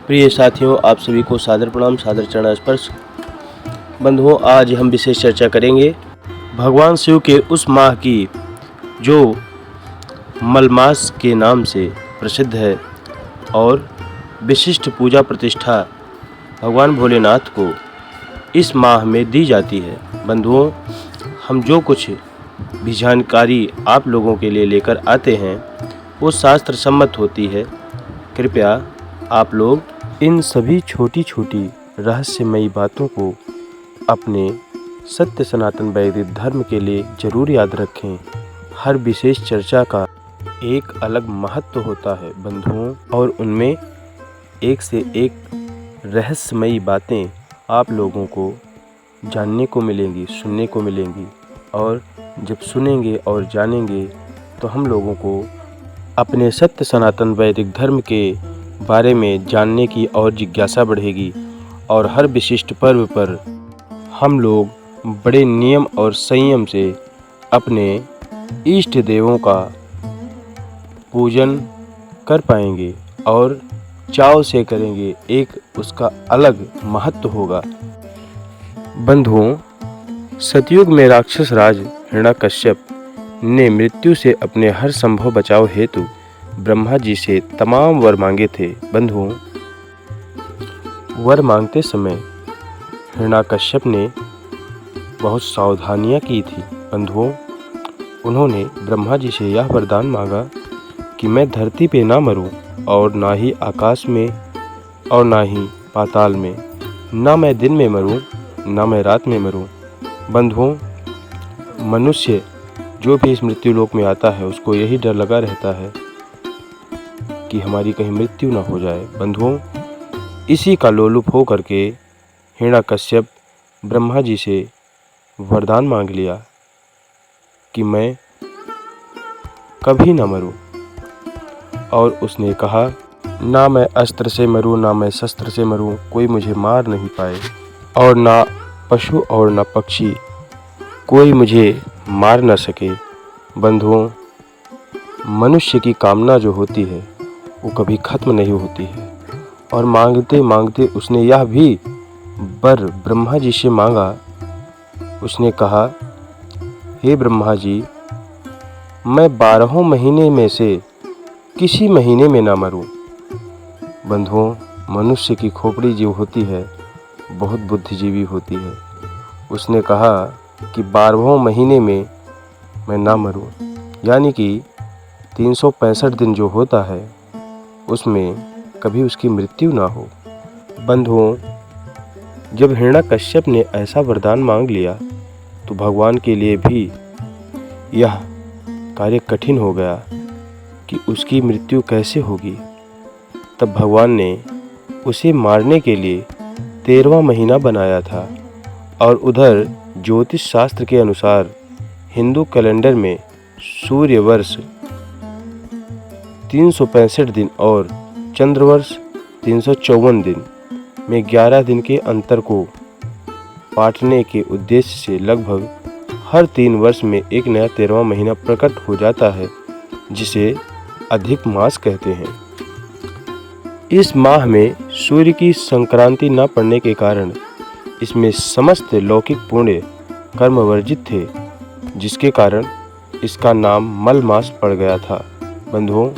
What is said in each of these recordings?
प्रिय साथियों, आप सभी को सादर प्रणाम, सादर चरण स्पर्श। बंधुओं, आज हम विशेष चर्चा करेंगे भगवान शिव के उस माह की जो मलमास के नाम से प्रसिद्ध है और विशिष्ट पूजा प्रतिष्ठा भगवान भोलेनाथ को इस माह में दी जाती है। बंधुओं, हम जो कुछ भी जानकारी आप लोगों के लिए लेकर आते हैं वो शास्त्र सम्मत होती है। कृपया आप लोग इन सभी छोटी छोटी रहस्यमयी बातों को अपने सत्य सनातन वैदिक धर्म के लिए जरूर याद रखें। हर विशेष चर्चा का एक अलग महत्व होता है बंधुओं, और उनमें एक से एक रहस्यमयी बातें आप लोगों को जानने को मिलेंगी, सुनने को मिलेंगी। और जब सुनेंगे और जानेंगे तो हम लोगों को अपने सत्य सनातन वैदिक धर्म के बारे में जानने की और जिज्ञासा बढ़ेगी। और हर विशिष्ट पर्व पर हम लोग बड़े नियम और संयम से अपने इष्ट देवों का पूजन कर पाएंगे और चाव से करेंगे। एक उसका अलग महत्व होगा। बंधुओं, सतयुग में राक्षस राज हिरण्यकश्यप ने मृत्यु से अपने हर संभव बचाव हेतु ब्रह्मा जी से तमाम वर मांगे थे। बंधुओं, वर मांगते समय हिरण्यकश्यप ने बहुत सावधानियां की थी। बंधुओं, उन्होंने ब्रह्मा जी से यह वरदान मांगा कि मैं धरती पे ना मरूं, और ना ही आकाश में और ना ही पाताल में, ना मैं दिन में मरूं, ना मैं रात में मरूं। बंधुओं, मनुष्य जो भी इस मृत्यु लोक में आता है उसको यही डर लगा रहता है कि हमारी कहीं मृत्यु ना हो जाए। बंधुओं, इसी का लोलुप हो करके हिरण्यकश्यप ब्रह्मा जी से वरदान मांग लिया कि मैं कभी ना मरूं। और उसने कहा, ना मैं अस्त्र से मरूं, ना मैं शस्त्र से मरूं, कोई मुझे मार नहीं पाए, और ना पशु और ना पक्षी कोई मुझे मार ना सके। बंधुओं, मनुष्य की कामना जो होती है वो कभी खत्म नहीं होती है। और मांगते मांगते उसने यह भी वर ब्रह्मा जी से मांगा। उसने कहा, हे ब्रह्मा जी, मैं 12 महीने में से किसी महीने में ना मरूं। बंधुओं, मनुष्य की खोपड़ी जो होती है बहुत बुद्धिजीवी होती है। उसने कहा कि 12वें महीने में मैं ना मरूं, यानी कि 365 दिन जो होता है उसमें कभी उसकी मृत्यु ना हो। बंधुओं, जब हिरण्यकश्यप ने ऐसा वरदान मांग लिया तो भगवान के लिए भी यह कार्य कठिन हो गया कि उसकी मृत्यु कैसे होगी। तब भगवान ने उसे मारने के लिए 13वां महीना बनाया था। और उधर ज्योतिष शास्त्र के अनुसार हिंदू कैलेंडर में सूर्य वर्ष 365 दिन और चंद्रवर्ष 354 दिन में 11 दिन के अंतर को पाटने के उद्देश्य से लगभग हर 3 वर्ष में एक नया 13वां महीना प्रकट हो जाता है, जिसे अधिक मास कहते हैं। इस माह में सूर्य की संक्रांति न पड़ने के कारण इसमें समस्त लौकिक पुण्य कर्म वर्जित थे, जिसके कारण इसका नाम मल मास पड़ गया था। बंधुओं,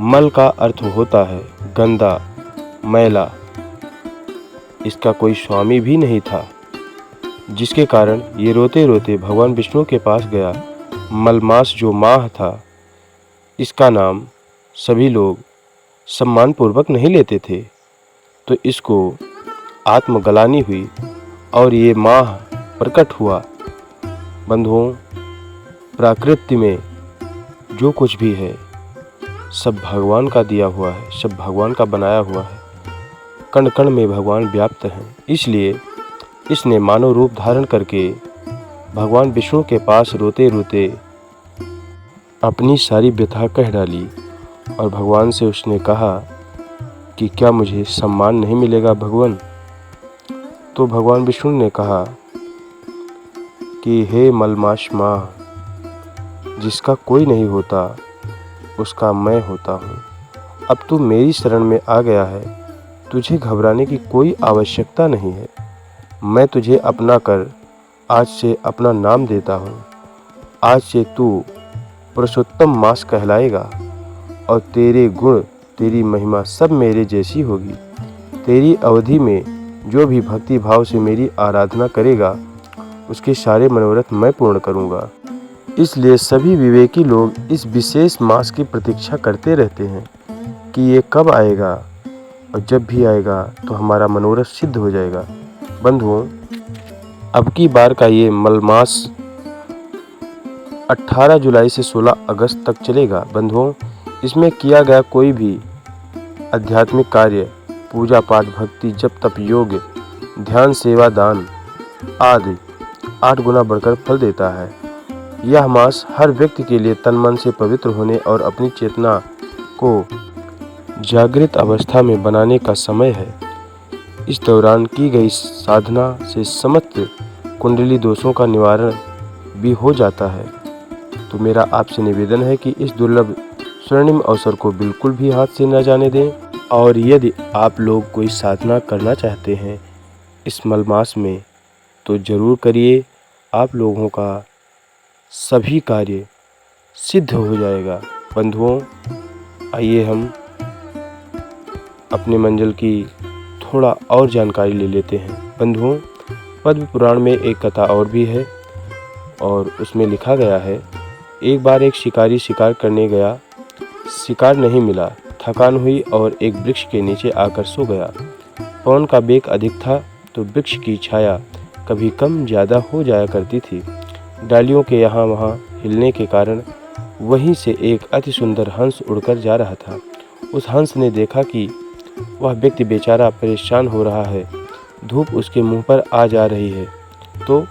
मल का अर्थ होता है गंदा, मैला। इसका कोई स्वामी भी नहीं था, जिसके कारण ये रोते रोते भगवान विष्णु के पास गया। मलमास जो माह था, इसका नाम सभी लोग सम्मानपूर्वक नहीं लेते थे, तो इसको आत्मग्लानि हुई और ये माह प्रकट हुआ। बंधुओं, प्रकृति में जो कुछ भी है सब भगवान का दिया हुआ है, सब भगवान का बनाया हुआ है। कण कण में भगवान व्याप्त हैं। इसलिए इसने मानव रूप धारण करके भगवान विष्णु के पास रोते रोते अपनी सारी व्यथा कह डाली। और भगवान से उसने कहा कि क्या मुझे सम्मान नहीं मिलेगा भगवान? तो भगवान विष्णु ने कहा कि हे मलमास माह, जिसका कोई नहीं होता उसका मैं होता हूँ। अब तू मेरी शरण में आ गया है तुझे घबराने की कोई आवश्यकता नहीं है। मैं तुझे अपना कर आज से अपना नाम देता हूँ। आज से तू पुरुषोत्तम मास कहलाएगा और तेरे गुण, तेरी महिमा सब मेरे जैसी होगी। तेरी अवधि में जो भी भक्ति भाव से मेरी आराधना करेगा उसके सारे मनोरथ मैं पूर्ण करूँगा। इसलिए सभी विवेकी लोग इस विशेष मास की प्रतीक्षा करते रहते हैं कि ये कब आएगा, और जब भी आएगा तो हमारा मनोरथ सिद्ध हो जाएगा। बंधुओं, अब की बार का ये मलमास 18 जुलाई से 16 अगस्त तक चलेगा। बंधुओं, इसमें किया गया कोई भी आध्यात्मिक कार्य, पूजा पाठ, भक्ति, जप, तप, योग, ध्यान, सेवा, दान आदि 8 गुना बढ़कर फल देता है। यह मास हर व्यक्ति के लिए तन मन से पवित्र होने और अपनी चेतना को जागृत अवस्था में बनाने का समय है। इस दौरान की गई साधना से समस्त कुंडली दोषों का निवारण भी हो जाता है। तो मेरा आपसे निवेदन है कि इस दुर्लभ स्वर्णिम अवसर को बिल्कुल भी हाथ से न जाने दें। और यदि आप लोग कोई साधना करना चाहते हैं इस मलमास में तो ज़रूर करिए। आप लोगों का सभी कार्य सिद्ध हो जाएगा। बंधुओं, आइए हम अपने मंजिल की थोड़ा और जानकारी ले लेते हैं। बंधुओं, पद्म पुराण में एक कथा और भी है और उसमें लिखा गया है, एक बार एक शिकारी शिकार करने गया। शिकार नहीं मिला, थकान हुई और एक वृक्ष के नीचे आकर सो गया। पवन का वेग अधिक था तो वृक्ष की छाया कभी कम ज़्यादा हो जाया करती थी। डालियों के यहाँ वहाँ हिलने के कारण वहीं से एक अति सुंदर हंस उड़कर जा रहा था। उस हंस ने देखा कि वह व्यक्ति बेचारा परेशान हो रहा है, धूप उसके मुंह पर आ जा रही है तो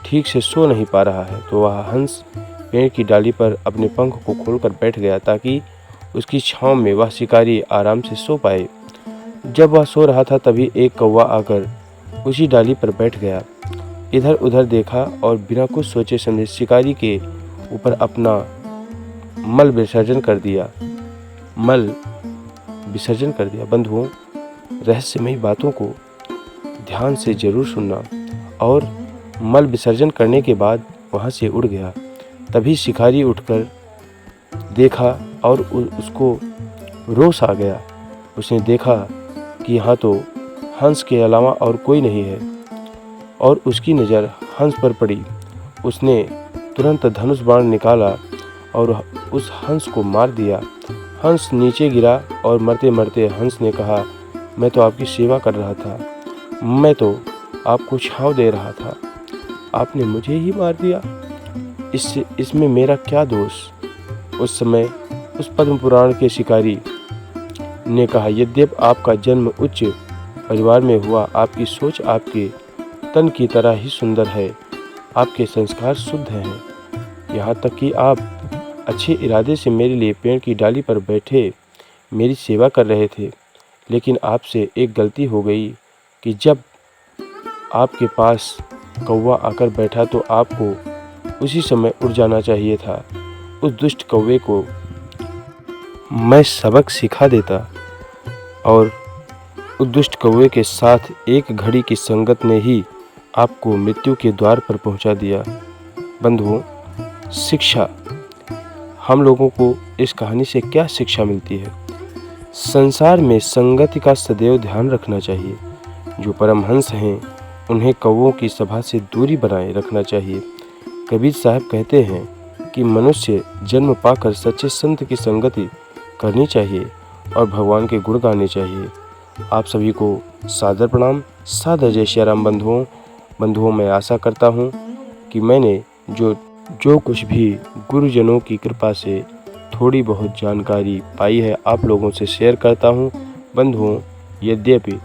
ठीक से सो नहीं पा रहा है। तो वह हंस पेड़ की डाली पर अपने पंख को खोलकर बैठ गया ताकि उसकी छांव में वह शिकारी आराम से सो पाए। जब वह सो रहा था तभी एक कौवा आकर उसी डाली पर बैठ गया। इधर उधर देखा और बिना कुछ सोचे समझे शिकारी के ऊपर अपना मल विसर्जन कर दिया। बंधुओं, रहस्यमयी बातों को ध्यान से जरूर सुनना। और मल विसर्जन करने के बाद वहाँ से उड़ गया। तभी शिकारी उठकर देखा और उसको रोष आ गया। उसने देखा कि यहाँ तो हंस के अलावा और कोई नहीं है और उसकी नज़र हंस पर पड़ी। उसने तुरंत धनुष बाण निकाला और उस हंस को मार दिया। हंस नीचे गिरा और मरते मरते हंस ने कहा, मैं तो आपकी सेवा कर रहा था, मैं तो आपको छांव दे रहा था, आपने मुझे ही मार दिया, इसमें मेरा क्या दोष। उस समय उस पद्म पुराण के शिकारी ने कहा, यद्यपि आपका जन्म उच्च परिवार में हुआ, आपकी सोच आपके तन की तरह ही सुंदर है, आपके संस्कार शुद्ध हैं, यहाँ तक कि आप अच्छे इरादे से मेरे लिए पेड़ की डाली पर बैठे मेरी सेवा कर रहे थे। लेकिन आपसे एक गलती हो गई कि जब आपके पास कौवा आकर बैठा तो आपको उसी समय उड़ जाना चाहिए था। उस दुष्ट कौवे को मैं सबक सिखा देता और उस दुष्ट कौवे के साथ एक घड़ी की संगत ने ही आपको मृत्यु के द्वार पर पहुंचा दिया। बंधुओं, शिक्षा, हम लोगों को इस कहानी से क्या शिक्षा मिलती है? संसार में संगति का सदैव ध्यान रखना चाहिए। जो परमहंस हैं उन्हें कौवों की सभा से दूरी बनाए रखना चाहिए। कबीर साहब कहते हैं कि मनुष्य जन्म पाकर सच्चे संत की संगति करनी चाहिए और भगवान के गुण गाने चाहिए। आप सभी को सादर प्रणाम, सादर जय श्री राम। बंधुओं, मैं आशा करता हूँ कि मैंने जो कुछ भी गुरुजनों की कृपा से थोड़ी बहुत जानकारी पाई है आप लोगों से शेयर करता हूँ। बंधुओं, यद्यपि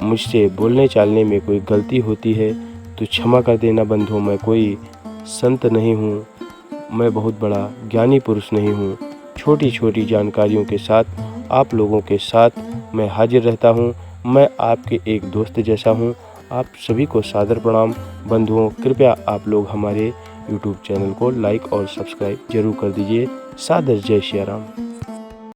मुझसे बोलने चालने में कोई गलती होती है तो क्षमा कर देना। बंधुओं, मैं कोई संत नहीं हूँ, मैं बहुत बड़ा ज्ञानी पुरुष नहीं हूँ। छोटी छोटी जानकारियों के साथ आप लोगों के साथ मैं हाजिर रहता हूँ। मैं आपके एक दोस्त जैसा हूँ। आप सभी को सादर प्रणाम। बंधुओं, कृपया आप लोग हमारे YouTube चैनल को लाइक और सब्सक्राइब जरूर कर दीजिए। सादर जय श्री राम।